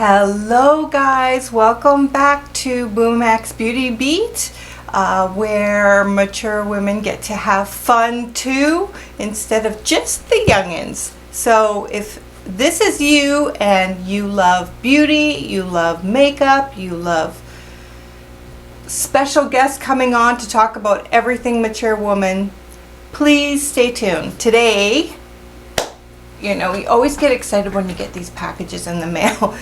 Hello guys, welcome back to Boomx Beauty Beat, where mature women get to have fun too, instead of just the youngins. So if this is you and you love beauty, you love makeup, you love special guests coming on to talk about everything mature woman, please stay tuned. Today, you know, we always get excited when you get these packages in the mail.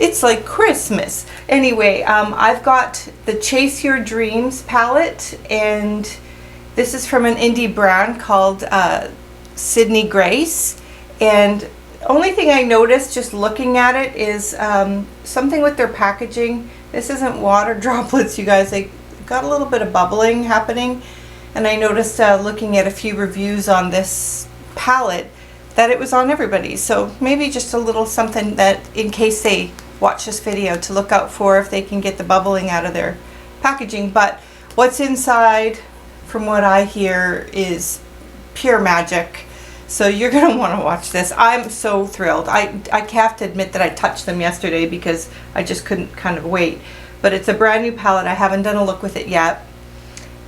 It's like Christmas. Anyway, I've got the Chase Your Dreams palette, and this is from an indie brand called Sydney Grace. And only thing I noticed just looking at it is something with their packaging. This isn't water droplets, you guys. They got a little bit of bubbling happening. And I noticed looking at a few reviews on this palette that it was on everybody's. So maybe just a little something that in case they watch this video to look out for, if they can get the bubbling out of their packaging. But what's inside, from what I hear, is pure magic. So you're going to want to watch this. I'm so thrilled. I have to admit that I touched them yesterday because I just couldn't kind of wait. But it's a brand new palette. I haven't done a look with it yet.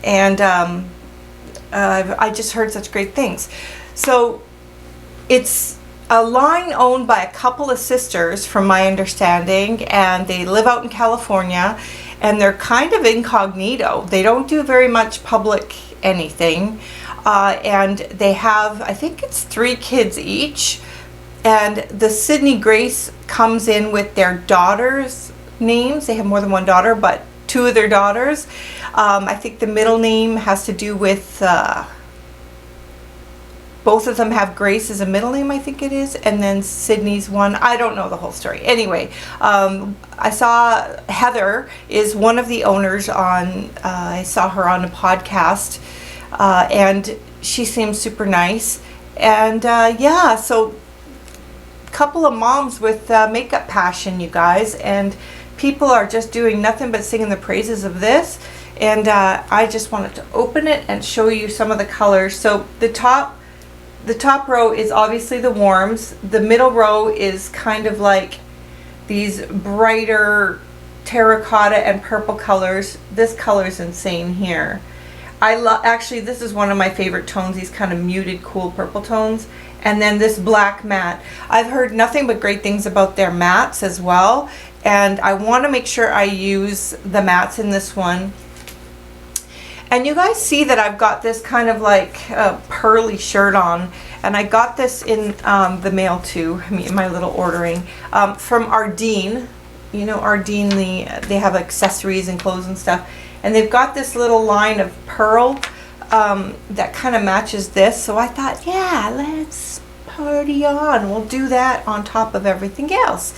And I just heard such great things. So it's a line owned by a couple of sisters, from my understanding, and they live out in California, and they're kind of incognito. They don't do very much public anything, and they have, I think it's 3 kids each, and the Sydney Grace comes in with their daughters' names. They have more than one daughter, but 2 of their daughters. I think the middle name has to do with both of them have Grace as a middle name, I think it is, and then Sydney's one. I don't know the whole story. Anyway, I saw Heather is one of the owners on, I saw her on a podcast, and she seems super nice. And yeah, so a couple of moms with makeup passion, you guys, and people are just doing nothing but singing the praises of this. And I just wanted to open it and show you some of the colors. So the top row is obviously the warms. The middle row is kind of like these brighter terracotta and purple colors. This color is insane here. Actually, this is one of my favorite tones, these kind of muted, cool purple tones. And then this black matte. I've heard nothing but great things about their mattes as well. And I want to make sure I use the mattes in this one. And you guys see that I've got this kind of like pearly shirt on, and I got this in the mail too, my little ordering, from Ardeen. You know Ardeen, they have accessories and clothes and stuff, and they've got this little line of pearl that kind of matches this. So I thought, yeah, let's party on. We'll do that on top of everything else.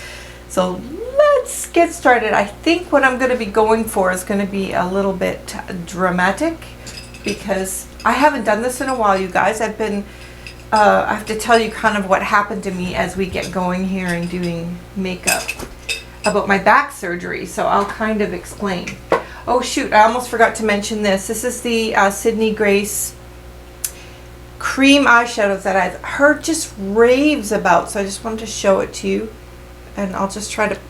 So let's get started. I think what I'm going to be going for is going to be a little bit dramatic, because I haven't done this in a while, you guys. I have to tell you kind of what happened to me as we get going here and doing makeup about my back surgery. So I'll kind of explain. Oh shoot, I almost forgot to mention this. This is the Sydney Grace cream eyeshadows that I've heard just raves about. So I just wanted to show it to you. And I'll just try to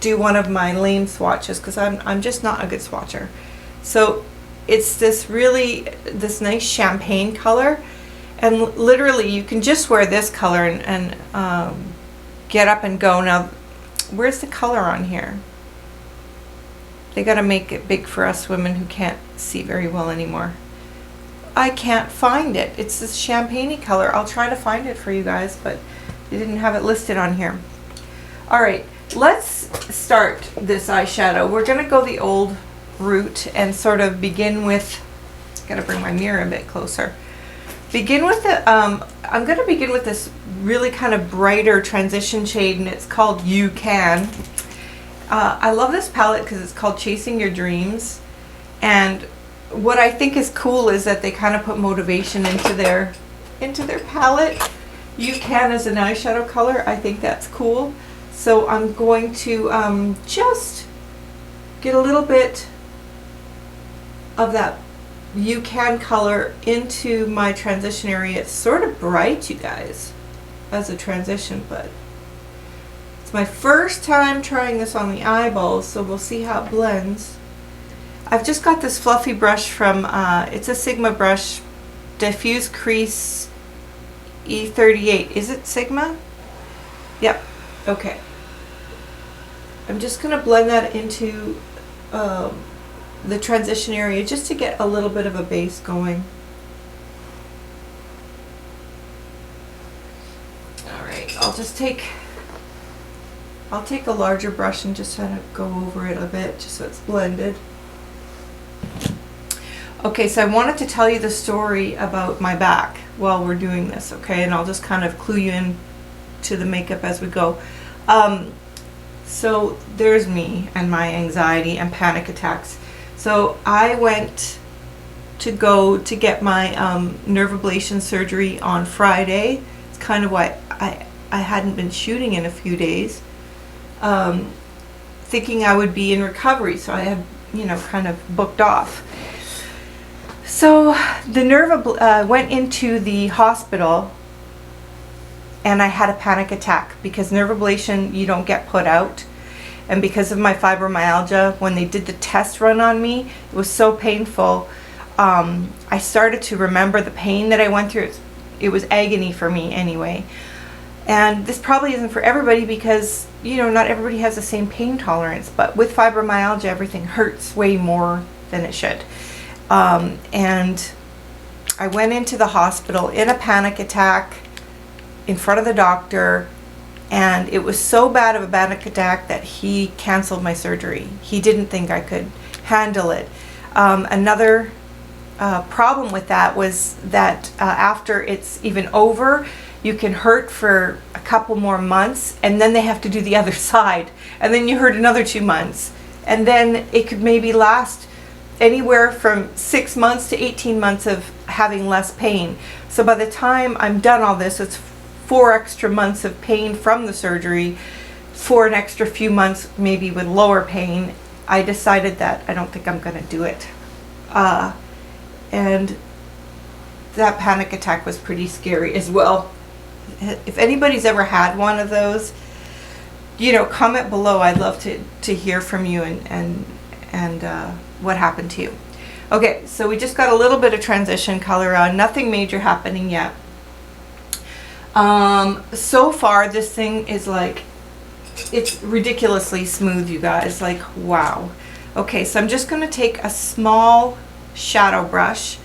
do one of my lame swatches, because I'm just not a good swatcher. So it's this nice champagne color, and literally you can just wear this color and get up and go. Now, where's the color on here? They got to make it big for us women who can't see very well anymore. I can't find it. It's this champagne color. I'll try to find it for you guys, but they didn't have it listed on here. Alright, let's start this eyeshadow. We're going to go the old route and sort of begin with, gotta bring my mirror a bit closer. Begin with the, I'm going to begin with this really kind of brighter transition shade, and it's called You Can. I love this palette because it's called Chasing Your Dreams. And what I think is cool is that they kind of put motivation into their palette. You Can as an eyeshadow color. I think that's cool. So I'm going to just get a little bit of that You Can color into my transition area. It's sort of bright, you guys, as a transition, but it's my first time trying this on the eyeballs, so we'll see how it blends. I've just got this fluffy brush from, it's a Sigma brush, Diffuse Crease E38. Is it Sigma? Yep. Okay. I'm just going to blend that into the transition area just to get a little bit of a base going. Alright, I'll take a larger brush and just kind of go over it a bit just so it's blended. Okay, so I wanted to tell you the story about my back while we're doing this, okay? And I'll just kind of clue you in to the makeup as we go. So there's me and my anxiety and panic attacks. So I went to go to get my nerve ablation surgery on Friday. It's kind of why I hadn't been shooting in a few days, thinking I would be in recovery. So I had, you know, kind of booked off. So the nerve went into the hospital, and I had a panic attack because nerve ablation, you don't get put out. And because of my fibromyalgia, when they did the test run on me, it was so painful. I started to remember the pain that I went through. It was agony for me anyway. And this probably isn't for everybody because, you know, not everybody has the same pain tolerance. But with fibromyalgia, everything hurts way more than it should. And I went into the hospital in a panic attack in front of the doctor, and it was so bad of a panic attack that he canceled my surgery. He didn't think I could handle it. Another problem with that was that after it's even over, you can hurt for a couple more months, and then they have to do the other side, and then you hurt another 2 months, and then it could maybe last anywhere from 6 months to 18 months of having less pain. So by the time I'm done all this, it's 4 extra months of pain from the surgery, for an extra few months maybe with lower pain. I decided that I don't think I'm going to do it. And that panic attack was pretty scary as well. If anybody's ever had one of those, you know, comment below. I'd love to hear from you and what happened to you. Okay, so we just got a little bit of transition color on. Nothing major happening yet. So far this thing is like, it's ridiculously smooth, you guys. Like, wow. Okay, so I'm just going to take a small shadow brush,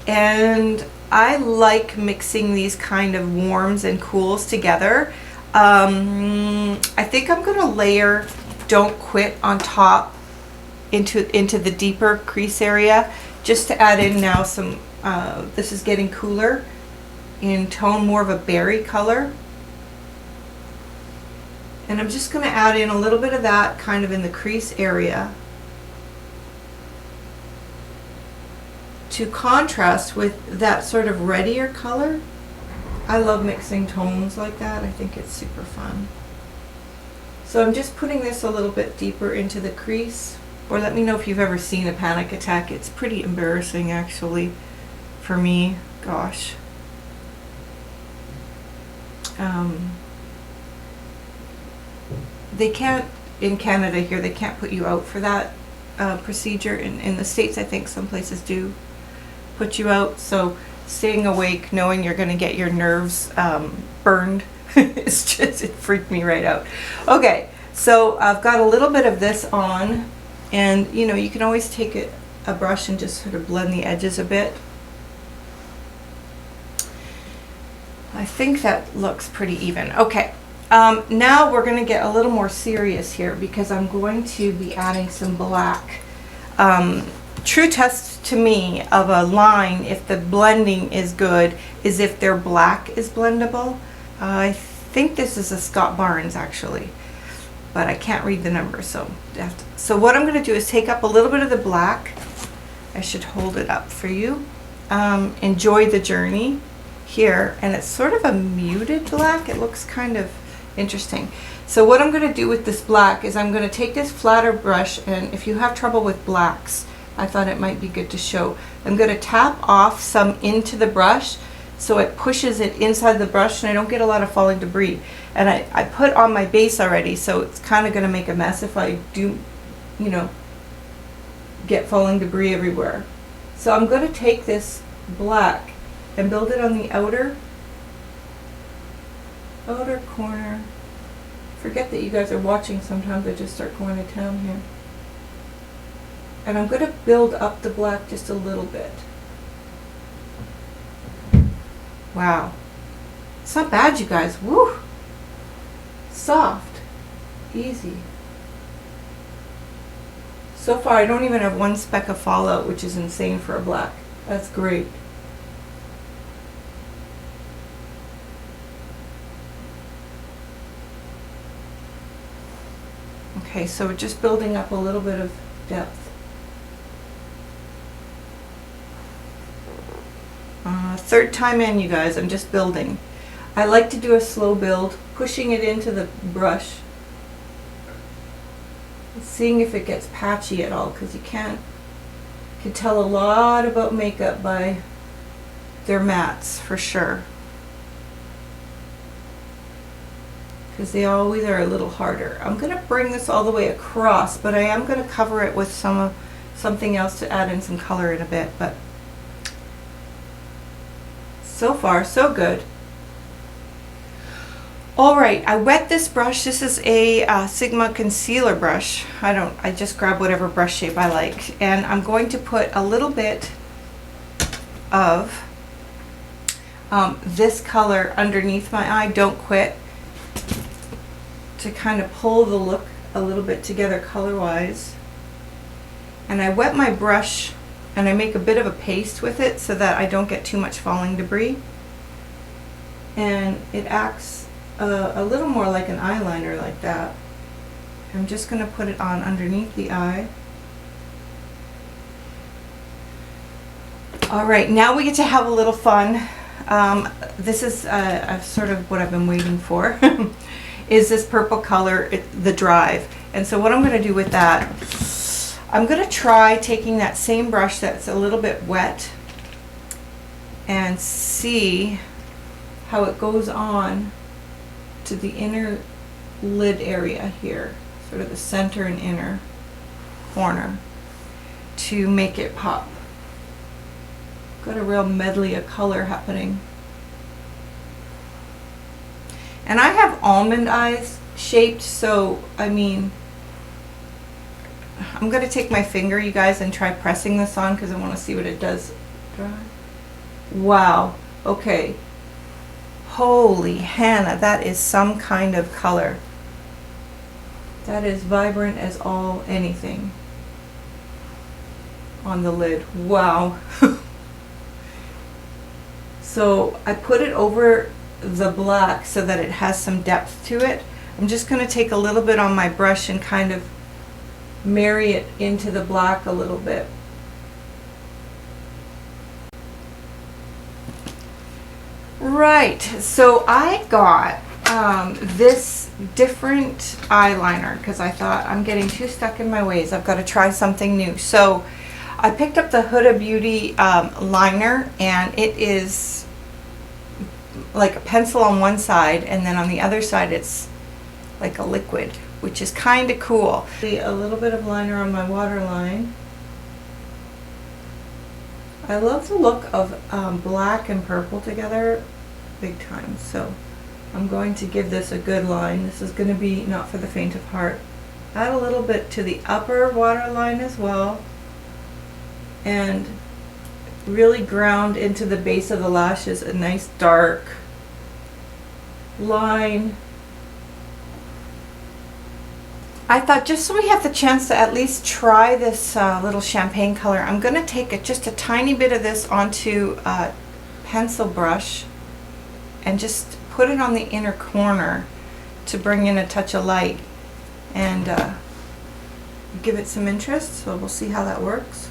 and I like mixing these kind of warms and cools together. I think I'm going to layer Don't Quit on top into the deeper crease area, just to add in now some, this is getting cooler in tone, more of a berry color. And I'm just going to add in a little bit of that kind of in the crease area to contrast with that sort of reddier color. I love mixing tones like that. I think it's super fun. So I'm just putting this a little bit deeper into the crease. Or let me know if you've ever seen a panic attack. It's pretty embarrassing actually for me. Gosh. They can't, in Canada here, they can't put you out for that procedure. In the States, I think some places do put you out. So staying awake, knowing you're going to get your nerves burned, it's just, it freaked me right out. Okay, so I've got a little bit of this on, and you know, you can always take a brush and just sort of blend the edges a bit. I think that looks pretty even. Okay, now we're going to get a little more serious here because I'm going to be adding some black. True test to me of a line, if the blending is good, is if their black is blendable. I think this is a Scott Barnes actually, but I can't read the number, so what I'm going to do is take up a little bit of the black. I should hold it up for you. Enjoy the journey here, and it's sort of a muted black. It looks kind of interesting. So what I'm going to do with this black is I'm going to take this flatter brush, and if you have trouble with blacks, I thought it might be good to show. I'm going to tap off some into the brush so it pushes it inside the brush and I don't get a lot of falling debris. And I put on my base already, so it's kind of going to make a mess if I do, you know, get falling debris everywhere. So I'm going to take this black and build it on the outer corner. Forget that you guys are watching. Sometimes I just start going to town here. And I'm going to build up the black just a little bit. Wow. It's not bad, you guys. Woo! Soft. Easy. So far, I don't even have one speck of fallout, which is insane for a black. That's great. Okay, so we're just building up a little bit of depth. Third time in, you guys, I'm just building. I like to do a slow build, pushing it into the brush, seeing if it gets patchy at all, because you can tell a lot about makeup by their mattes, for sure. Because they always are a little harder. I'm going to bring this all the way across, but I am going to cover it with something else to add in some color in a bit. But so far, so good. All right, I wet this brush. This is a Sigma concealer brush. I just grab whatever brush shape I like. And I'm going to put a little bit of this color underneath my eye, Don't Quit, to kind of pull the look a little bit together color-wise. And I wet my brush and I make a bit of a paste with it so that I don't get too much falling debris. And it acts a little more like an eyeliner like that. I'm just going to put it on underneath the eye. All right, now we get to have a little fun. This is sort of what I've been waiting for. Is this purple color, the Drive. And so what I'm going to do with that, I'm going to try taking that same brush that's a little bit wet and see how it goes on to the inner lid area here, sort of the center and inner corner, to make it pop. Got a real medley of color happening. And I have almond eyes shaped, so I mean, I'm going to take my finger, you guys, and try pressing this on because I want to see what it does. Wow. Okay. Holy Hannah, that is some kind of color. That is vibrant as all anything on the lid. Wow. So I put it over the black so that it has some depth to it. I'm just going to take a little bit on my brush and kind of marry it into the black a little bit. Right, so I got this different eyeliner because I thought I'm getting too stuck in my ways. I've got to try something new. So I picked up the Huda Beauty liner, and it is like a pencil on one side, and then on the other side it's like a liquid, which is kind of cool. A little bit of liner on my waterline. I love the look of black and purple together big time, so I'm going to give this a good line. This is going to be not for the faint of heart. Add a little bit to the upper waterline as well, and really ground into the base of the lashes a nice dark line. I thought, just so we have the chance to at least try this little champagne color, I'm going to take just a tiny bit of this onto a pencil brush and just put it on the inner corner to bring in a touch of light and give it some interest. So we'll see how that works.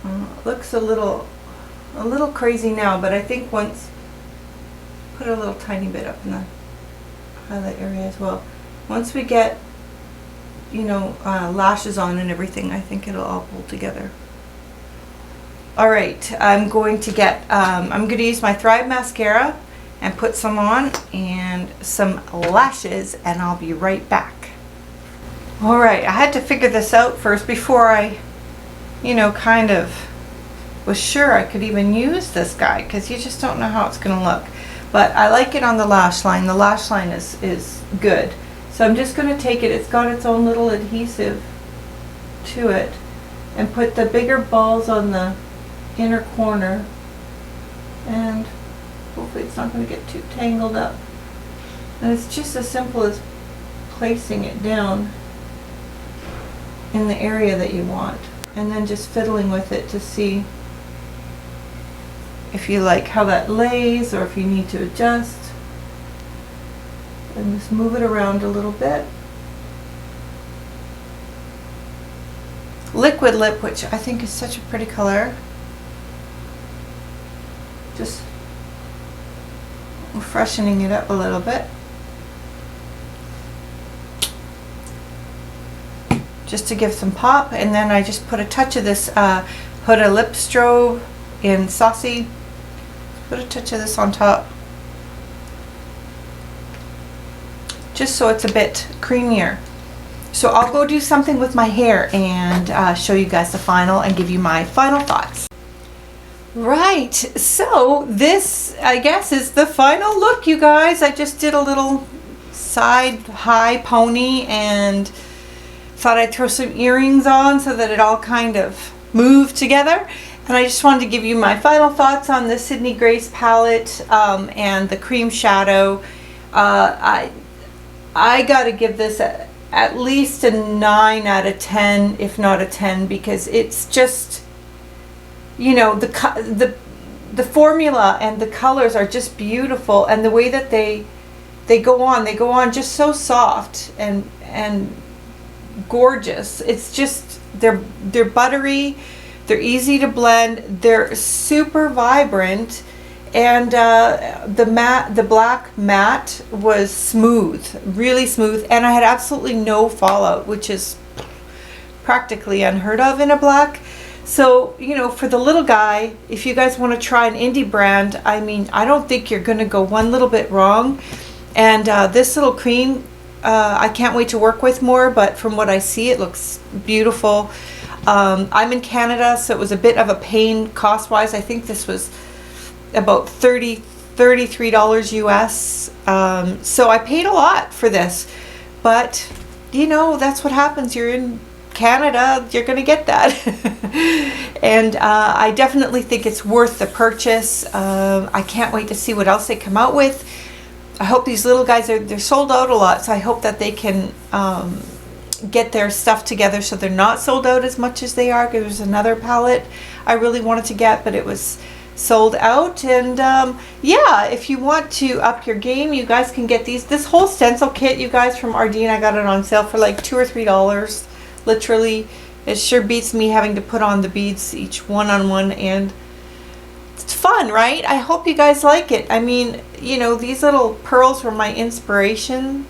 It looks a little crazy now, but I think once, put a little tiny bit up in the highlight area as well. Once we get, you know, lashes on and everything, I think it'll all pull together. All right, I'm going to use my Thrive mascara and put some on and some lashes, and I'll be right back. All right, I had to figure this out first before I, kind of was sure I could even use this guy, because you just don't know how it's going to look. But I like it on the lash line. The lash line is good. So I'm just going to take it. It's got its own little adhesive to it, and put the bigger balls on the inner corner, and hopefully it's not going to get too tangled up. And it's just as simple as placing it down in the area that you want, and then just fiddling with it to see if you like how that lays or if you need to adjust, and just move it around a little bit. Liquid lip, which I think is such a pretty color. Just freshening it up a little bit. Just to give some pop, and then I just put a touch of this Huda lip strobe in Saucy. Put a touch of this on top, just so it's a bit creamier. So I'll go do something with my hair and show you guys the final and give you my final thoughts. Right, so this, I guess, is the final look, you guys. I just did a little side high pony and thought I'd throw some earrings on so that it all kind of moved together. And I just wanted to give you my final thoughts on the Sydney Grace palette and the cream shadow. I gotta give this at least a 9 out of 10, if not a 10, because it's just, the formula and the colors are just beautiful, and the way that they go on just so soft and gorgeous. It's just, they're buttery, they're easy to blend, they're super vibrant, and the black matte was smooth, really smooth, and I had absolutely no fallout, which is practically unheard of in a black. So, for the little guy, if you guys want to try an indie brand, I mean, I don't think you're going to go one little bit wrong. And this little cream, I can't wait to work with more, but from what I see, it looks beautiful. I'm in Canada, so it was a bit of a pain cost-wise. I think this was about $33 US. So I paid a lot for this, but that's what happens. You're in Canada, you're going to get that. And I definitely think it's worth the purchase. I can't wait to see what else they come out with. I hope these little guys, they're sold out a lot, so I hope that they can get their stuff together so they're not sold out as much as they are. There's another palette I really wanted to get, but it was sold out. And yeah, if you want to up your game, you guys can get this whole stencil kit, you guys, from Ardene. I got it on sale for like $2 or $3. Literally, it sure beats me having to put on the beads each one on one, and it's fun, right? I hope you guys like it. I mean, these little pearls were my inspiration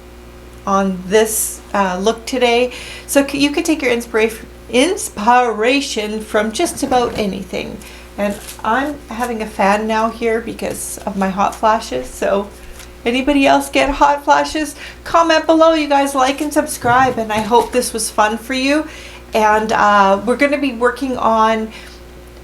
on this look today. So you could take your inspiration from just about anything. And I'm having a fan now here because of my hot flashes. So anybody else get hot flashes? Comment below, you guys, like and subscribe. And I hope this was fun for you. And we're going to be working on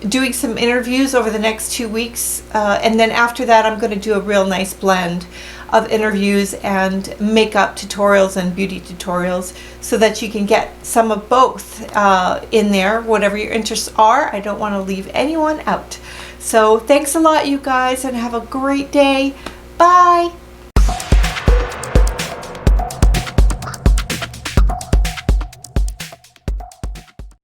doing some interviews over the next 2 weeks. And then after that, I'm going to do a real nice blend of interviews and makeup tutorials and beauty tutorials, so that you can get some of both in there, whatever your interests are. I don't want to leave anyone out. So thanks a lot, you guys, and have a great day. Bye.